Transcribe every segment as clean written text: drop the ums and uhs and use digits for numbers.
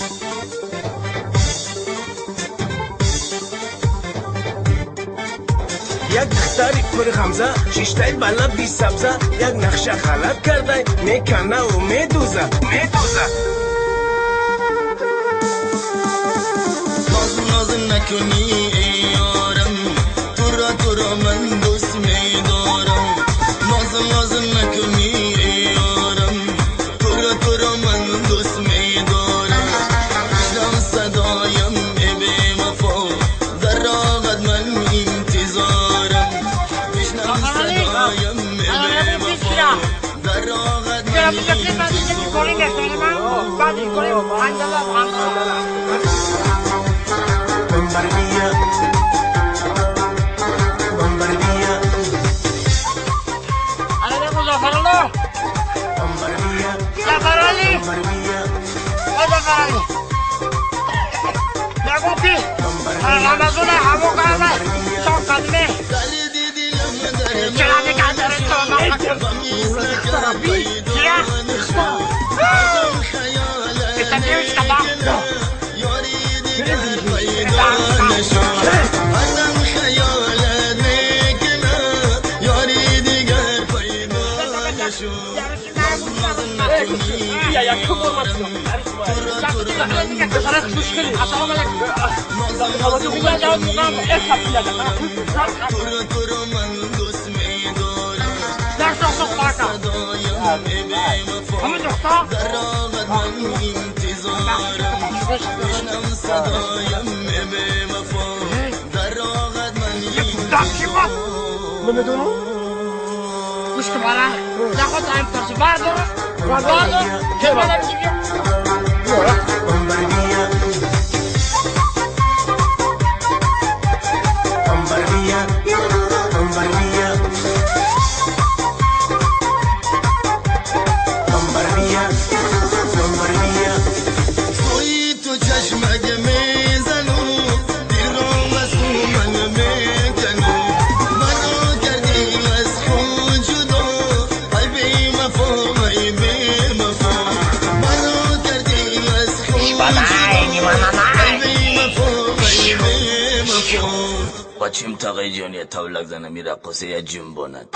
یک دختری پر خمزه شیشتای بالا بی سبزه یک نقشه خلط کرده میکنه و میدوزه ناز نکنی ای یارم تو را من دوست میدارم ناز نکنی ای یارم تو را من دوست میدارم بشنو صدایم ای بی وفا در راغت من انتظارم بشنو صدایم ای بی وفا در راغت من گوش کن برای نخواد زنیم ترسی بردار که بدم دیگه بچیم تاقی جونی تولک زنه میره قصه یه جنباند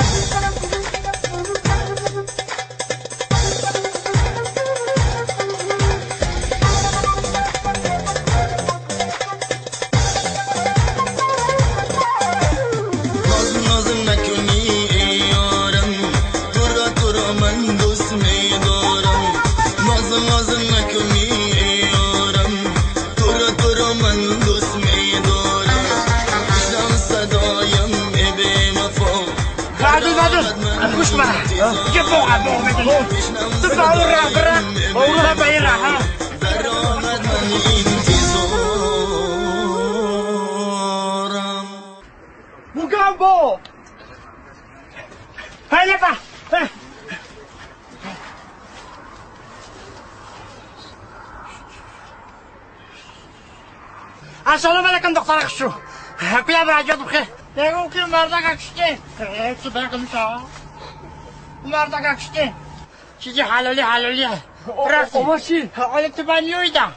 ناز نکنی ای یارم تو را من دوست میدارم ناز نکنی ای یارم تو را من دوست میدارم بشنو صدایم ای بی وفا گوش کن دیگه واقعا میدونی تو با اون راه بره با اون راه به این راه ها در راحت من انتظارم موگامبو هلی با السلام علیکم دختر خشو کیا براجات بخیر دیگه که مردک اکشتی چه برکم میشه مردک اکشتی چیزی حلالی رفتی ماشین حالا تو بانیویدم